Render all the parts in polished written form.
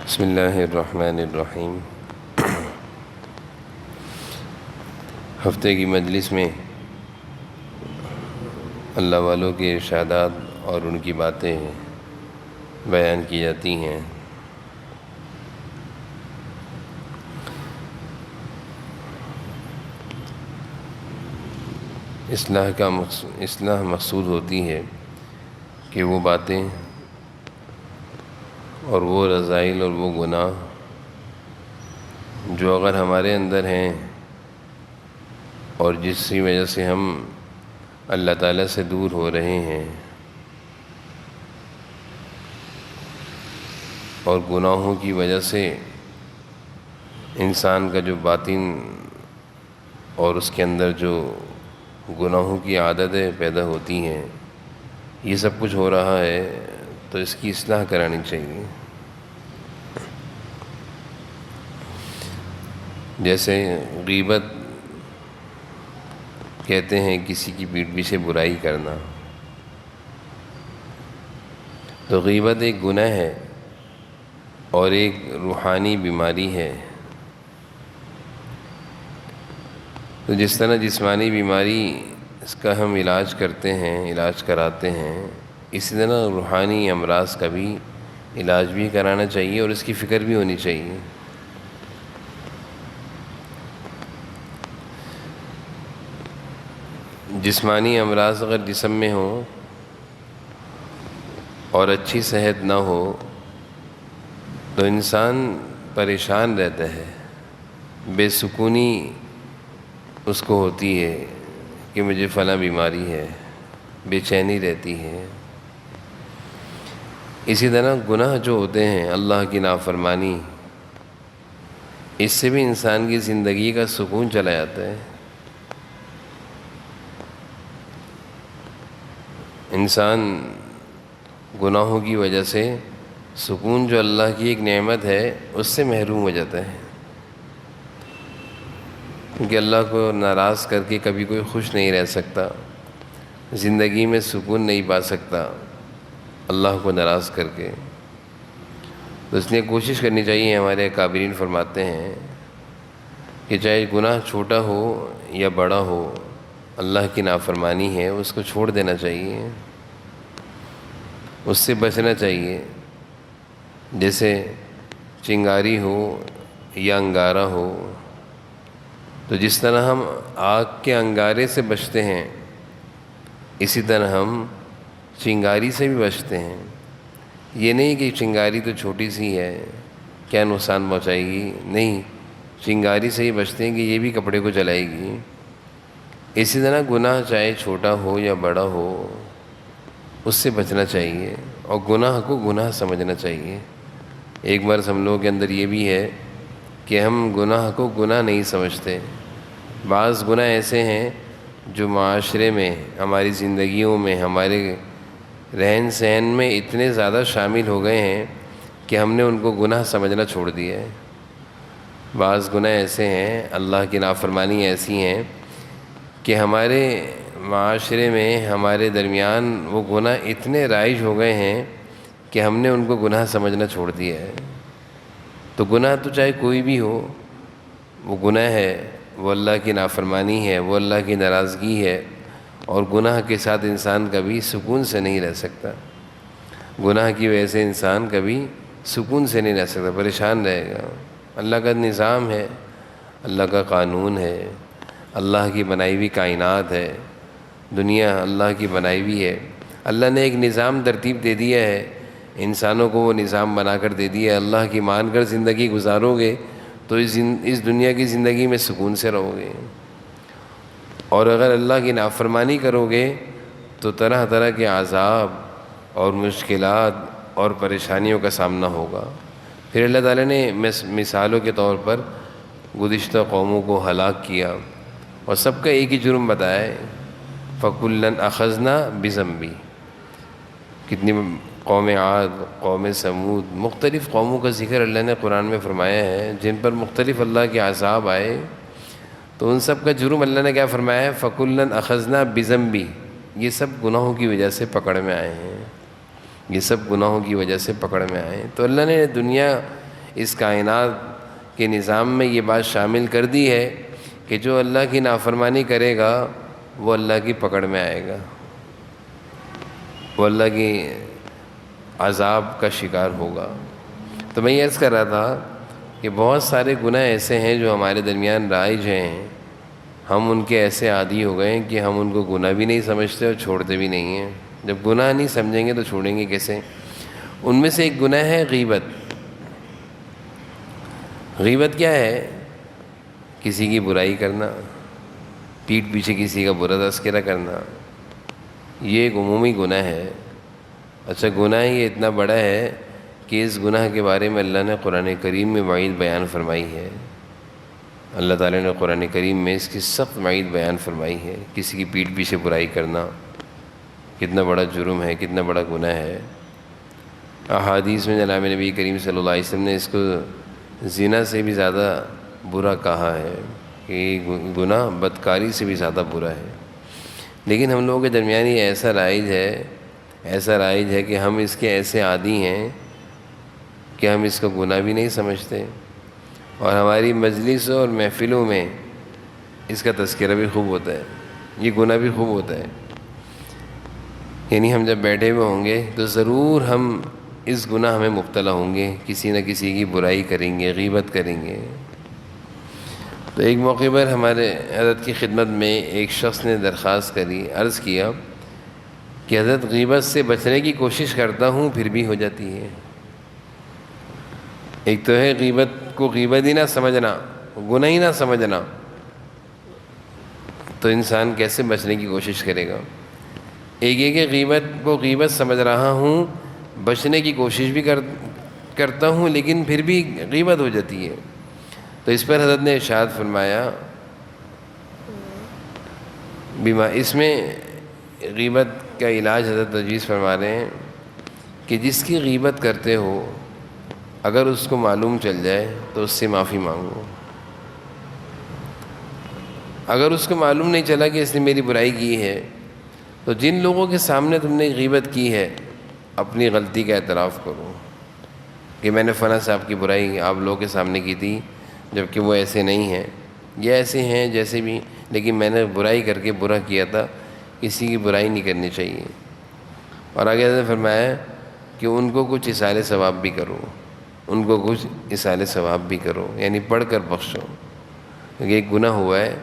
بسم اللہ الرحمن الرحیم۔ ہفتے کی مجلس میں اللہ والوں کے ارشادات اور ان کی باتیں بیان کی جاتی ہیں۔ اصلاح مقصود ہوتی ہے کہ وہ باتیں اور وہ رذائل اور وہ گناہ جو اگر ہمارے اندر ہیں اور جس کی وجہ سے ہم اللہ تعالیٰ سے دور ہو رہے ہیں، اور گناہوں کی وجہ سے انسان کا جو باطن اور اس کے اندر جو گناہوں کی عادتیں پیدا ہوتی ہیں، یہ سب کچھ ہو رہا ہے تو اس کی اصلاح کرانی چاہیے۔ جیسے غیبت کہتے ہیں کسی کی پیٹھ پیچھے برائی کرنا، تو غیبت ایک گناہ ہے اور ایک روحانی بیماری ہے۔ تو جس طرح جسمانی بیماری اس کا ہم علاج کرتے ہیں، علاج کراتے ہیں، اسی طرح روحانی امراض کا بھی علاج بھی کرانا چاہیے اور اس کی فکر بھی ہونی چاہیے۔ جسمانی امراض اگر جسم میں ہوں اور اچھی صحت نہ ہو تو انسان پریشان رہتا ہے، بے سکونی اس کو ہوتی ہے کہ مجھے فلاں بیماری ہے، بے چینی رہتی ہے۔ اسی طرح گناہ جو ہوتے ہیں، اللہ کی نافرمانی، اس سے بھی انسان کی زندگی کا سکون چلا جاتا ہے۔ انسان گناہوں کی وجہ سے سکون جو اللہ کی ایک نعمت ہے اس سے محروم ہو جاتا ہے، کیونکہ اللہ کو ناراض کر کے کبھی کوئی خوش نہیں رہ سکتا، زندگی میں سکون نہیں پا سکتا اللہ کو ناراض کر کے۔ تو اس لیے کوشش کرنی چاہیے، ہمارے اکابرین فرماتے ہیں کہ چاہے گناہ چھوٹا ہو یا بڑا ہو، اللہ کی نافرمانی ہے اس کو چھوڑ دینا چاہیے، اس سے بچنا چاہیے۔ جیسے چنگاری ہو یا انگارہ ہو، تو جس طرح ہم آگ کے انگارے سے بچتے ہیں، اسی طرح ہم چنگاری سے بھی بچتے ہیں۔ یہ نہیں کہ چنگاری تو چھوٹی سی ہے، کیا نقصان پہنچائے گی، نہیں، چنگاری سے ہی بچتے ہیں کہ یہ بھی کپڑے کو جلائے گی۔ اسی طرح گناہ چاہے چھوٹا ہو یا بڑا ہو، اس سے بچنا چاہیے اور گناہ کو گناہ سمجھنا چاہیے۔ ایک بار ہم لوگوں کے اندر یہ بھی ہے کہ ہم گناہ کو گناہ نہیں سمجھتے۔ بعض گناہ ایسے ہیں جو معاشرے میں، ہماری زندگیوں میں، ہمارے رہن سہن میں اتنے زیادہ شامل ہو گئے ہیں کہ ہم نے ان کو گناہ سمجھنا چھوڑ دیا ہے۔ بعض گناہ ایسے ہیں، اللہ کی نافرمانی ایسی ہیں کہ ہمارے معاشرے میں، ہمارے درمیان وہ گناہ اتنے رائج ہو گئے ہیں کہ ہم نے ان کو گناہ سمجھنا چھوڑ دیا ہے۔ تو گناہ تو چاہے کوئی بھی ہو، وہ گناہ ہے، وہ اللہ کی نافرمانی ہے، وہ اللہ کی ناراضگی ہے، اور گناہ کے ساتھ انسان کبھی سکون سے نہیں رہ سکتا۔ گناہ کی وجہ سے انسان کبھی سکون سے نہیں رہ سکتا، پریشان رہے گا۔ اللہ کا نظام ہے، اللہ کا قانون ہے، اللہ کی بنائی ہوئی کائنات ہے، دنیا اللہ کی بنائی ہوئی ہے۔ اللہ نے ایک نظام ترتیب دے دیا ہے، انسانوں کو وہ نظام بنا کر دے دیا ہے۔ اللہ کی مان کر زندگی گزارو گے تو اس دنیا کی زندگی میں سکون سے رہو گے، اور اگر اللہ کی نافرمانی کرو گے تو طرح طرح کے عذاب اور مشکلات اور پریشانیوں کا سامنا ہوگا۔ پھر اللہ تعالیٰ نے مثالوں کے طور پر گزشتہ قوموں کو ہلاک کیا اور سب کا ایک ہی جرم بتایا ہے، فَكُلًّا أَخَذْنَا بِذَنبِهِ۔ کتنی قوم عاد، قوم سمود، مختلف قوموں کا ذکر اللہ نے قرآن میں فرمایا ہے جن پر مختلف اللہ کے عذاب آئے، تو ان سب کا جرم اللہ نے کیا فرمایا ہے، فَكُلًّا أَخَذْنَا بِذَنبِهِ۔ یہ سب گناہوں کی وجہ سے پکڑ میں آئے ہیں، یہ سب گناہوں کی وجہ سے پکڑ میں آئے ہیں۔ تو اللہ نے دنیا اس کائنات کے نظام میں یہ بات شامل کر دی ہے کہ جو اللہ کی نافرمانی کرے گا وہ اللہ کی پکڑ میں آئے گا، وہ اللہ کی عذاب کا شکار ہوگا۔ تو میں یہ عرض کر رہا تھا کہ بہت سارے گناہ ایسے ہیں جو ہمارے درمیان رائج ہیں، ہم ان کے ایسے عادی ہو گئے ہیں کہ ہم ان کو گناہ بھی نہیں سمجھتے اور چھوڑتے بھی نہیں ہیں۔ جب گناہ نہیں سمجھیں گے تو چھوڑیں گے کیسے؟ ان میں سے ایک گناہ ہے غیبت۔ غیبت کیا ہے؟ کسی کی برائی کرنا، پیٹھ پیچھے کسی کا برا تذکرہ کرنا، یہ ایک عمومی گناہ ہے۔ اچھا، گناہ یہ اتنا بڑا ہے کہ اس گناہ کے بارے میں اللہ نے قرآن کریم میں وعید بیان فرمائی ہے۔ اللہ تعالیٰ نے قرآن کریم میں اس کی سخت وعید بیان فرمائی ہے۔ کسی کی پیٹھ پیچھے برائی کرنا کتنا بڑا جرم ہے، کتنا بڑا گناہ ہے۔ احادیث میں جناب نبی کریم صلی اللہ علیہ وسلم نے اس کو زنا سے بھی زیادہ برا کہا ہے کہ یہ گناہ بدکاری سے بھی زیادہ برا ہے۔ لیکن ہم لوگوں کے درمیان یہ ایسا رائج ہے کہ ہم اس کے ایسے عادی ہیں کہ ہم اس کو گناہ بھی نہیں سمجھتے، اور ہماری مجلسوں اور محفلوں میں اس کا تذکرہ بھی خوب ہوتا ہے، یہ گناہ بھی خوب ہوتا ہے۔ یعنی ہم جب بیٹھے ہوئے ہوں گے تو ضرور ہم اس گناہ میں مبتلا ہوں گے، کسی نہ کسی کی برائی کریں گے، غیبت کریں گے۔ تو ایک موقع پر ہمارے حضرت کی خدمت میں ایک شخص نے درخواست کری، عرض کیا کہ حضرت غیبت سے بچنے کی کوشش کرتا ہوں پھر بھی ہو جاتی ہے۔ ایک تو ہے غیبت کو غیبت ہی نہ سمجھنا، گناہ ہی نہ سمجھنا، تو انسان کیسے بچنے کی کوشش کرے گا؟ ایک یہ کہ غیبت کو غیبت سمجھ رہا ہوں، بچنے کی کوشش بھی کرتا ہوں، لیکن پھر بھی غیبت ہو جاتی ہے۔ تو اس پر حضرت نے ارشاد فرمایا، اس میں غیبت کا علاج حضرت تجویز فرما رہے ہیں کہ جس کی غیبت کرتے ہو اگر اس کو معلوم چل جائے تو اس سے معافی مانگو۔ اگر اس کو معلوم نہیں چلا کہ اس نے میری برائی کی ہے تو جن لوگوں کے سامنے تم نے غیبت کی ہے اپنی غلطی کا اعتراف کرو کہ میں نے فلاں صاحب کی برائی آپ لوگوں کے سامنے کی تھی، جبکہ وہ ایسے نہیں ہیں، یہ ایسے ہیں جیسے بھی، لیکن میں نے برائی کر کے برا کیا تھا۔ کسی کی برائی نہیں کرنی چاہیے۔ اور آگے حضرت نے فرمایا کہ ان کو کچھ ایصال ثواب بھی کرو، ان کو کچھ ایصال ثواب بھی کرو، یعنی پڑھ کر بخشو، کیونکہ ایک گناہ ہوا ہے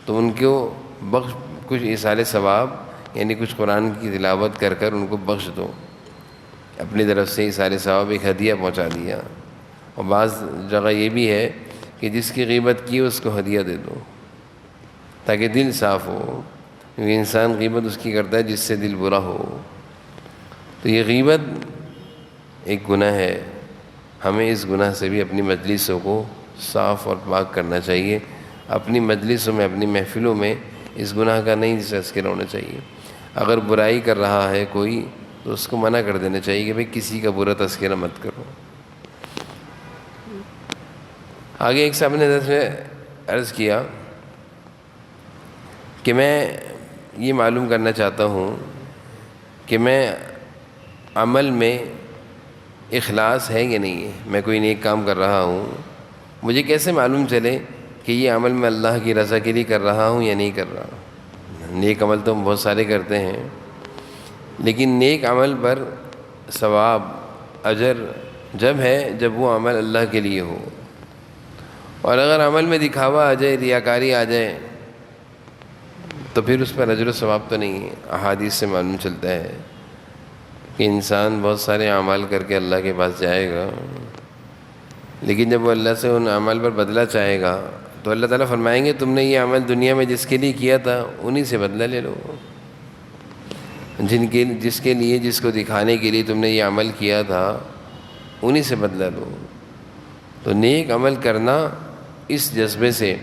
تو ان کو کچھ ایصال ثواب، یعنی کچھ قرآن کی تلاوت کر کر ان کو بخش دو۔ اپنی طرف سے ایصال ثواب ایک ہدیہ پہنچا دیا۔ اور بعض جگہ یہ بھی ہے کہ جس کی غیبت کی اس کو ہدیہ دے دو تاکہ دل صاف ہو، کیونکہ انسان غیبت اس کی کرتا ہے جس سے دل برا ہو۔ تو یہ غیبت ایک گناہ ہے، ہمیں اس گناہ سے بھی اپنی مجلسوں کو صاف اور پاک کرنا چاہیے۔ اپنی مجلسوں میں، اپنی محفلوں میں اس گناہ کا نہیں تذکرہ ہونا چاہیے۔ اگر برائی کر رہا ہے کوئی تو اس کو منع کر دینا چاہیے کہ بھئی کسی کا برا تذکرہ مت کرو۔ آگے ایک صاحب نے حضرت سے عرض کیا کہ میں یہ معلوم کرنا چاہتا ہوں کہ میں عمل میں اخلاص ہے یا نہیں ہے، میں کوئی نیک کام کر رہا ہوں، مجھے کیسے معلوم چلے کہ یہ عمل میں اللہ کی رضا کے لیے کر رہا ہوں یا نہیں کر رہا؟ نیک عمل تو ہم بہت سارے کرتے ہیں، لیکن نیک عمل پر ثواب، اجر جب ہے جب وہ عمل اللہ کے لیے ہو، اور اگر عمل میں دکھاوا آ جائے، ریاکاری آ جائے تو پھر اس پر اجر و ثواب تو نہیں ہے۔ احادیث سے معلوم چلتا ہے کہ انسان بہت سارے اعمال کر کے اللہ کے پاس جائے گا، لیکن جب وہ اللہ سے ان اعمال پر بدلہ چاہے گا تو اللہ تعالیٰ فرمائیں گے تم نے یہ عمل دنیا میں جس کے لیے کیا تھا انہی سے بدلہ لے لو، جس کے لیے، جس کو دکھانے کے لیے تم نے یہ عمل کیا تھا انہی سے بدلہ لو۔ تو نیک عمل کرنا اس جذبے سے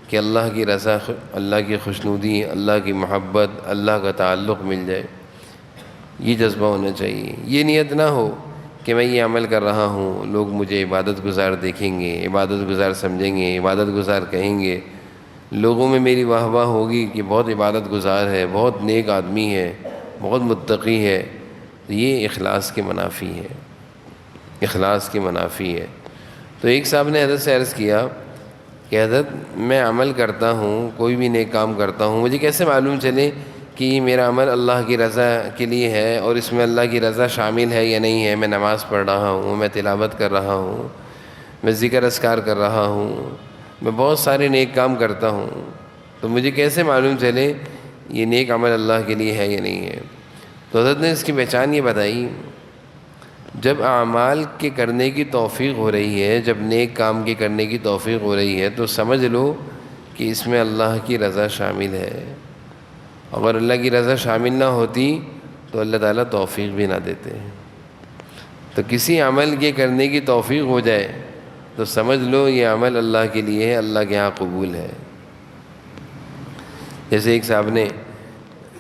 کہ اللہ کی رضا، اللہ کی خوشنودی، اللہ کی محبت، اللہ کا تعلق مل جائے، یہ جذبہ ہونا چاہیے۔ یہ نیت نہ ہو کہ میں یہ عمل کر رہا ہوں، لوگ مجھے عبادت گزار دیکھیں گے، عبادت گزار سمجھیں گے، عبادت گزار کہیں گے، لوگوں میں میری واہ واہ ہوگی کہ بہت عبادت گزار ہے، بہت نیک آدمی ہے، بہت متقی ہے۔ یہ اخلاص کے منافی ہے، اخلاص کے منافی ہے۔ تو ایک صاحب نے حضرت سے عرض کیا کہ حضرت میں عمل کرتا ہوں، کوئی بھی نیک کام کرتا ہوں، مجھے کیسے معلوم چلے کہ میرا عمل اللہ کی رضا کے لیے ہے اور اس میں اللہ کی رضا شامل ہے یا نہیں ہے؟ میں نماز پڑھ رہا ہوں، میں تلاوت کر رہا ہوں، میں ذکر اذکار کر رہا ہوں، میں بہت سارے نیک کام کرتا ہوں، تو مجھے کیسے معلوم چلے یہ نیک عمل اللہ کے لیے ہے یا نہیں ہے؟ تو حضرت نے اس کی پہچان یہ بتائی، جب اعمال کے کرنے کی توفیق ہو رہی ہے، جب نیک کام کے کرنے کی توفیق ہو رہی ہے، تو سمجھ لو کہ اس میں اللہ کی رضا شامل ہے۔ اگر اللہ کی رضا شامل نہ ہوتی تو اللہ تعالیٰ توفیق بھی نہ دیتے۔ تو کسی عمل کے کرنے کی توفیق ہو جائے تو سمجھ لو یہ عمل اللہ کے لیے ہے، اللہ کے ہاں قبول ہے۔ جیسے ایک صاحب نے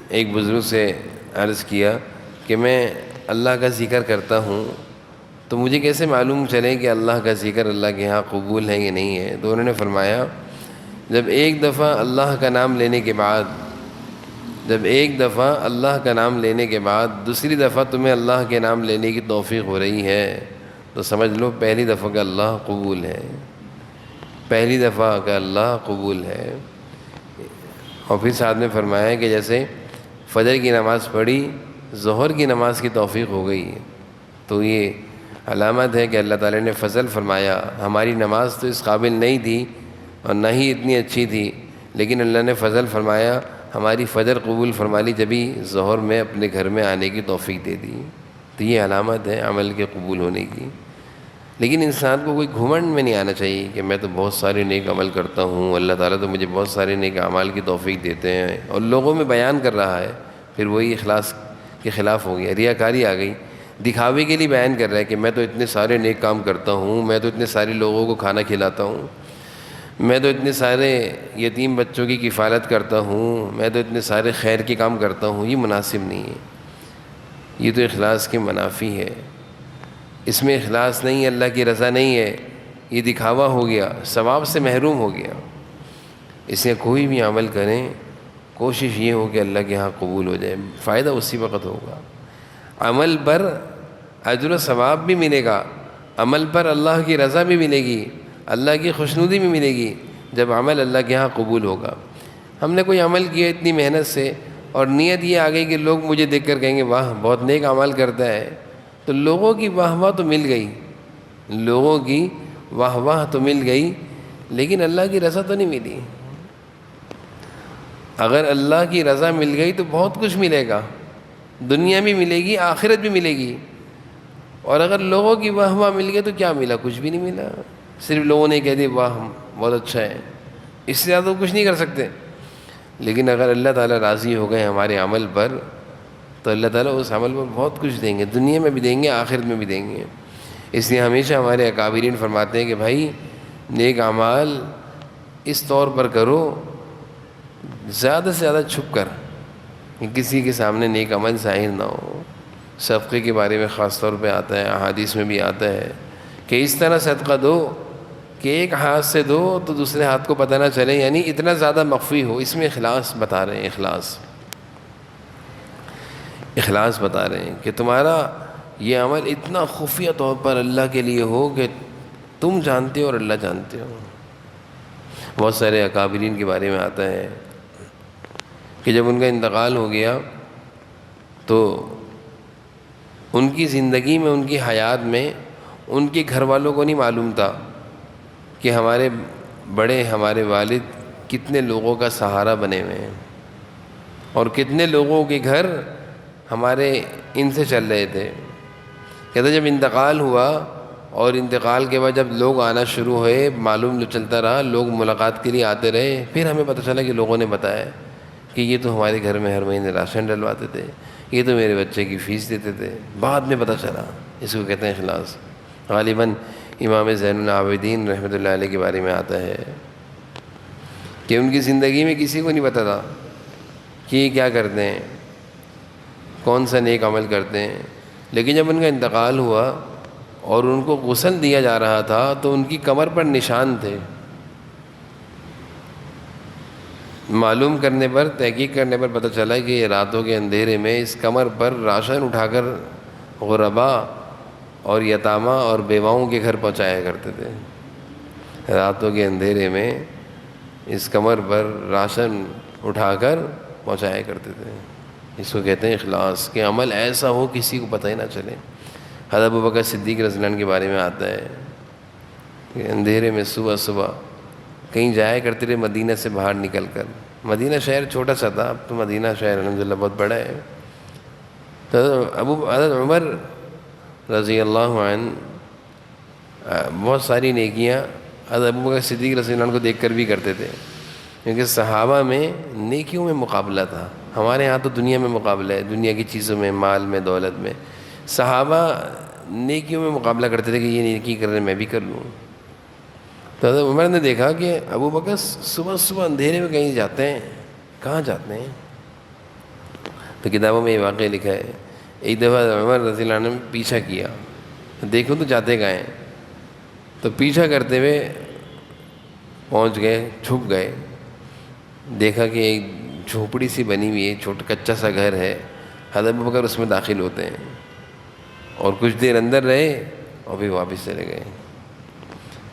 ایک بزرگ سے عرض کیا کہ میں اللہ کا ذکر کرتا ہوں، تو مجھے کیسے معلوم چلے کہ اللہ کا ذکر اللہ کے ہاں قبول ہے یا نہیں ہے؟ تو انہوں نے فرمایا، جب ایک دفعہ اللہ کا نام لینے کے بعد دوسری دفعہ تمہیں اللہ کے نام لینے کی توفیق ہو رہی ہے تو سمجھ لو پہلی دفعہ کا اللہ قبول ہے، پہلی دفعہ کا اللہ قبول ہے۔ اور پھر ساتھ میں فرمایا کہ جیسے فجر کی نماز پڑھی، ظہر کی نماز کی توفیق ہو گئی، تو یہ علامت ہے کہ اللہ تعالیٰ نے فضل فرمایا۔ ہماری نماز تو اس قابل نہیں تھی اور نہ ہی اتنی اچھی تھی، لیکن اللہ نے فضل فرمایا، ہماری فجر قبول فرما لی، جبھی ظہر میں اپنے گھر میں آنے کی توفیق دے دی۔ تو یہ علامت ہے عمل کے قبول ہونے کی۔ لیکن انسان کو کوئی گھمنڈ میں نہیں آنا چاہیے کہ میں تو بہت سارے نیک عمل کرتا ہوں، اللہ تعالیٰ تو مجھے بہت سارے نیک اعمال کی توفیق دیتے ہیں، اور لوگوں میں بیان کر رہا ہے، پھر وہی اخلاص کے خلاف ہو گیا، ریاکاری آ گئی، دکھاوے کے لیے بیان کر رہا ہے کہ میں تو اتنے سارے نیک کام کرتا ہوں، میں تو اتنے سارے لوگوں کو کھانا کھلاتا ہوں، میں تو اتنے سارے یتیم بچوں کی کفالت کرتا ہوں، میں تو اتنے سارے خیر کے کام کرتا ہوں۔ یہ مناسب نہیں ہے، یہ تو اخلاص کے منافی ہے، اس میں اخلاص نہیں ہے، اللہ کی رضا نہیں ہے، یہ دکھاوا ہو گیا، ثواب سے محروم ہو گیا۔ اس لیے کوئی بھی عمل کریں کوشش یہ ہو کہ اللہ کے ہاں قبول ہو جائے، فائدہ اسی وقت ہوگا۔ عمل پر اجر و ثواب بھی ملے گا، عمل پر اللہ کی رضا بھی ملے گی، اللہ کی خوشنودی بھی ملے گی، جب عمل اللہ کے ہاں قبول ہوگا۔ ہم نے کوئی عمل کیا اتنی محنت سے اور نیت یہ آ گئی کہ لوگ مجھے دیکھ کر کہیں گے واہ بہت نیک عمل کرتا ہے، تو لوگوں کی واہ واہ تو مل گئی، لوگوں کی واہ واہ تو مل گئی، لیکن اللہ کی رضا تو نہیں ملی۔ اگر اللہ کی رضا مل گئی تو بہت کچھ ملے گا، دنیا بھی ملے گی، آخرت بھی ملے گی، اور اگر لوگوں کی واہ واہ مل گئی تو کیا ملا؟ کچھ بھی نہیں ملا، صرف لوگوں نے کہہ دی واہ بہت اچھا ہے، اس سے زیادہ کچھ نہیں کر سکتے۔ لیکن اگر اللہ تعالیٰ راضی ہو گئے ہمارے عمل پر تو اللہ تعالیٰ اس عمل پر بہت کچھ دیں گے، دنیا میں بھی دیں گے، آخرت میں بھی دیں گے۔ اس لیے ہمیشہ ہمارے اکابرین فرماتے ہیں کہ بھائی نیک اعمال اس طور پر کرو، زیادہ سے زیادہ چھپ کر، کسی کے سامنے نیک عمل ظاہر نہ ہو۔ صدقے کے بارے میں خاص طور پہ آتا ہے، احادیث میں بھی آتا ہے کہ اس طرح صدقہ دو کہ ایک ہاتھ سے دو تو دوسرے ہاتھ کو پتہ نہ چلے، یعنی اتنا زیادہ مخفی ہو۔ اس میں اخلاص بتا رہے ہیں، اخلاص بتا رہے ہیں کہ تمہارا یہ عمل اتنا خفیہ طور پر اللہ کے لیے ہو کہ تم جانتے ہو اور اللہ جانتے ہو۔ بہت سارے اکابرین کے بارے میں آتا ہے کہ جب ان کا انتقال ہو گیا تو ان کی زندگی میں، ان کی حیات میں ان کے گھر والوں کو نہیں معلوم تھا کہ ہمارے بڑے، ہمارے والد کتنے لوگوں کا سہارا بنے ہوئے ہیں اور کتنے لوگوں کے گھر ہمارے ان سے چل رہے تھے۔ کہتے جب انتقال ہوا اور انتقال کے بعد جب لوگ آنا شروع ہوئے، معلوم چلتا رہا، لوگ ملاقات کے لیے آتے رہے، پھر ہمیں پتہ چلا کہ لوگوں نے بتایا کہ یہ تو ہمارے گھر میں ہر مہینے راشن ڈلواتے تھے، یہ تو میرے بچے کی فیس دیتے تھے۔ بعد میں پتہ چلا، اس کو کہتے ہیں اخلاص۔ غالباً امام زین العابدین رحمۃ اللہ علیہ کے بارے میں آتا ہے کہ ان کی زندگی میں کسی کو نہیں پتہ تھا کہ یہ کیا کرتے ہیں، کون سا نیک عمل کرتے ہیں، لیکن جب ان کا انتقال ہوا اور ان کو غسل دیا جا رہا تھا تو ان کی کمر پر نشان تھے۔ معلوم کرنے پر، تحقیق کرنے پر پتہ چلا کہ یہ راتوں کے اندھیرے میں اس کمر پر راشن اٹھا کر غربا اور یتاما اور بیواؤں کے گھر پہنچایا کرتے تھے. راتوں کے اندھیرے میں اس کمر پر راشن اٹھا کر پہنچایا کرتے تھے. اس کو کہتے ہیں اخلاص، کہ عمل ایسا ہو کسی کو پتہ ہی نہ چلے. حضرت ابوبکر صدیق رضی اللہ عنہ کے بارے میں آتا ہے کہ اندھیرے میں صبح صبح کہیں جایا کرتے تھے مدینہ سے باہر نکل کر. مدینہ شہر چھوٹا سا تھا، اب تو مدینہ شہر الحمدللہ بہت بڑا ہے. تو حضرت عمر رضی اللہ عنہ بہت ساری نیکیاں حضرت ابوبکر صدیق رضی اللہ عنہ کو دیکھ کر بھی کرتے تھے، کیونکہ صحابہ میں نیکیوں میں مقابلہ تھا. ہمارے ہاں تو دنیا میں مقابلہ ہے، دنیا کی چیزوں میں، مال میں، دولت میں. صحابہ نیکیوں میں مقابلہ کرتے تھے کہ یہ نیکی کر رہے میں بھی کر لوں. تو حضرت عمر نے دیکھا کہ ابوبکر صبح صبح اندھیرے میں کہیں جاتے ہیں. کہاں جاتے ہیں؟ تو کتابوں میں یہ واقعہ لکھا ہے. ایک دفعہ عمر رضی اللہ عنہ نے پیچھا کیا، دیکھو تو جاتے کہاں ہیں. تو پیچھا کرتے ہوئے پہنچ گئے، چھپ گئے. دیکھا کہ ایک جھوپڑی سی بنی ہوئی ہے، چھوٹا کچا سا گھر ہے. حضرت ابوبکر اس میں داخل ہوتے ہیں اور کچھ دیر اندر رہے اور پھر واپس چلے گئے.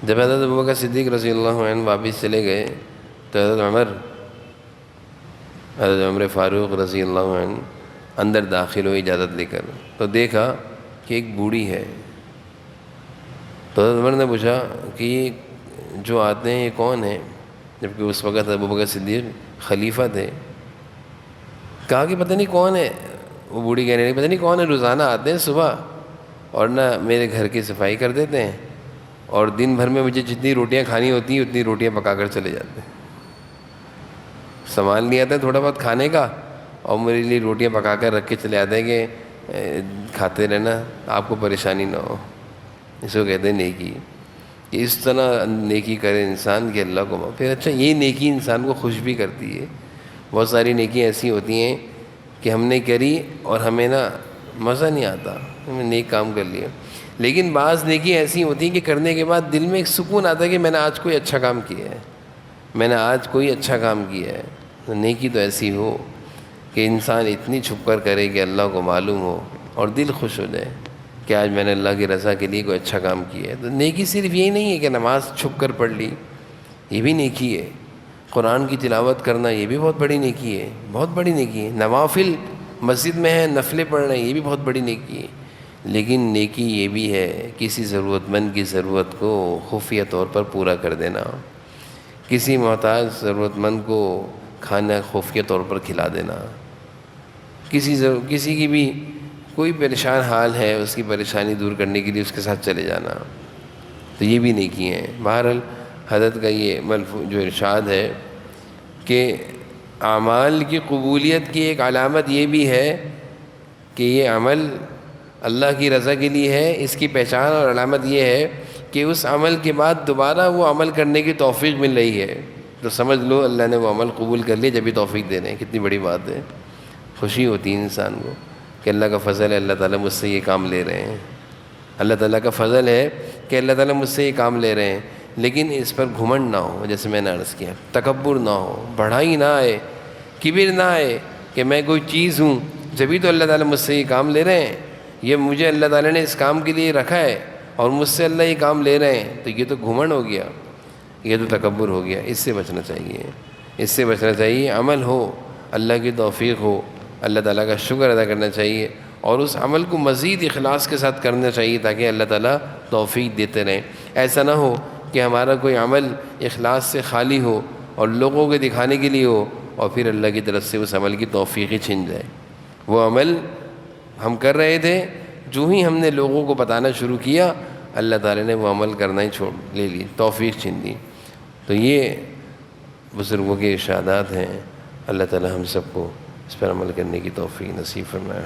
جب حضرت ابوبکر صدیق رضی اللہ عنہ واپس چلے گئے تو حضرت عمر فاروق رضی اللہ عنہ اندر داخل ہوئے اجازت لے کر. تو دیکھا کہ ایک بوڑھی ہے. تو حضرت عمر نے پوچھا کہ یہ جو آتے ہیں یہ کون ہیں؟ جبکہ اس وقت ابوبکر صدیق خلیفہ تھے. کہا کہ پتہ نہیں کون ہے. وہ بوڑھی کہنے لگی پتہ نہیں کون ہے، روزانہ آتے ہیں صبح اور نہ میرے گھر کی صفائی کر دیتے ہیں اور دن بھر میں مجھے جتنی روٹیاں کھانی ہوتی ہیں اتنی روٹیاں پکا کر چلے جاتے ہیں. سامان نہیں آتا ہے تھوڑا بہت کھانے کا اور میرے لیے روٹیاں پکا کر رکھ کے چلے آتے ہیں کہ کھاتے رہنا، آپ کو پریشانی نہ ہو. اس کو کہتے ہیں نیکی. کہ اس طرح نیکی کرے انسان کہ اللہ کو پھر اچھا یہ نیکی انسان کو خوش بھی کرتی ہے. بہت ساری نیکی ایسی ہوتی ہیں کہ ہم نے کری اور ہمیں نا مزہ نہیں آتا، ہم نے نیک کام کر لیا. لیکن بعض نیکی ایسی ہوتی ہیں کہ کرنے کے بعد دل میں ایک سکون آتا ہے کہ میں نے آج کوئی اچھا کام کیا ہے، میں نے آج کوئی اچھا کام کیا ہے. تو نیکی تو ایسی ہو کہ انسان اتنی چھپ کر کرے کہ اللہ کو معلوم ہو اور دل خوش ہو جائے کہ آج میں نے اللہ کی رضا کے لیے کوئی اچھا کام کیا ہے. تو نیکی صرف یہی نہیں ہے کہ نماز چھپ کر پڑھ لی، یہ بھی نیکی ہے. قرآن کی تلاوت کرنا یہ بھی بہت بڑی نیکی ہے، بہت بڑی نیکی ہے. نوافل مسجد میں ہے، نفلیں پڑھنا یہ بھی بہت بڑی نیکی ہے. لیکن نیکی یہ بھی ہے کسی ضرورت مند کی ضرورت کو خفیہ طور پر پورا کر دینا، کسی محتاج ضرورت مند کو کھانا خفیہ طور پر کھلا دینا، کسی کی بھی کوئی پریشان حال ہے اس کی پریشانی دور کرنے کے لیے اس کے ساتھ چلے جانا. تو یہ بھی نیکی ہیں. بہرحال حضرت کا یہ جو ارشاد ہے کہ اعمال کی قبولیت کی ایک علامت یہ بھی ہے کہ یہ عمل اللہ کی رضا کے لیے ہے. اس کی پہچان اور علامت یہ ہے کہ اس عمل کے بعد دوبارہ وہ عمل کرنے کی توفیق مل رہی ہے. تو سمجھ لو اللہ نے وہ عمل قبول کر لیا جب بھی توفیق دے رہے ہیں. کتنی بڑی بات ہے. خوشی ہوتی ہے انسان کو کہ اللہ کا فضل ہے، اللہ تعالیٰ مجھ سے یہ کام لے رہے ہیں. اللہ تعالیٰ کا فضل ہے کہ اللہ تعالیٰ مجھ سے یہ کام لے رہے ہیں. لیکن اس پر گھمنڈ نہ ہو، جیسے میں نے عرض کیا، تکبر نہ ہو، بڑھائی نہ آئے، کبر نہ آئے کہ میں کوئی چیز ہوں جبھی تو اللہ تعالیٰ مجھ سے یہ کام لے رہے ہیں. یہ مجھے اللہ تعالیٰ نے اس کام کے لیے رکھا ہے اور مجھ سے اللہ یہ کام لے رہے ہیں. تو یہ تو گھمنڈ ہو گیا، یہ تو تکبر ہو گیا. اس سے بچنا چاہیے، اس سے بچنا چاہیے. عمل ہو، اللہ کی توفیق ہو، اللہ تعالیٰ کا شکر ادا کرنا چاہیے اور اس عمل کو مزید اخلاص کے ساتھ کرنا چاہیے تاکہ اللہ تعالیٰ توفیق دیتے رہیں. ایسا نہ ہو کہ ہمارا کوئی عمل اخلاص سے خالی ہو اور لوگوں کو دکھانے کے لیے ہو اور پھر اللہ کی طرف سے اس عمل کی توفیق ہی چھن جائے. وہ عمل ہم کر رہے تھے، جو ہی ہم نے لوگوں کو بتانا شروع کیا اللہ تعالیٰ نے وہ عمل کرنا ہی لے لی، توفیق چھین لی. تو یہ بزرگوں کے ارشادات ہیں. اللہ تعالیٰ ہم سب کو اس پر عمل کرنے کی توفیق نصیب فرمائے.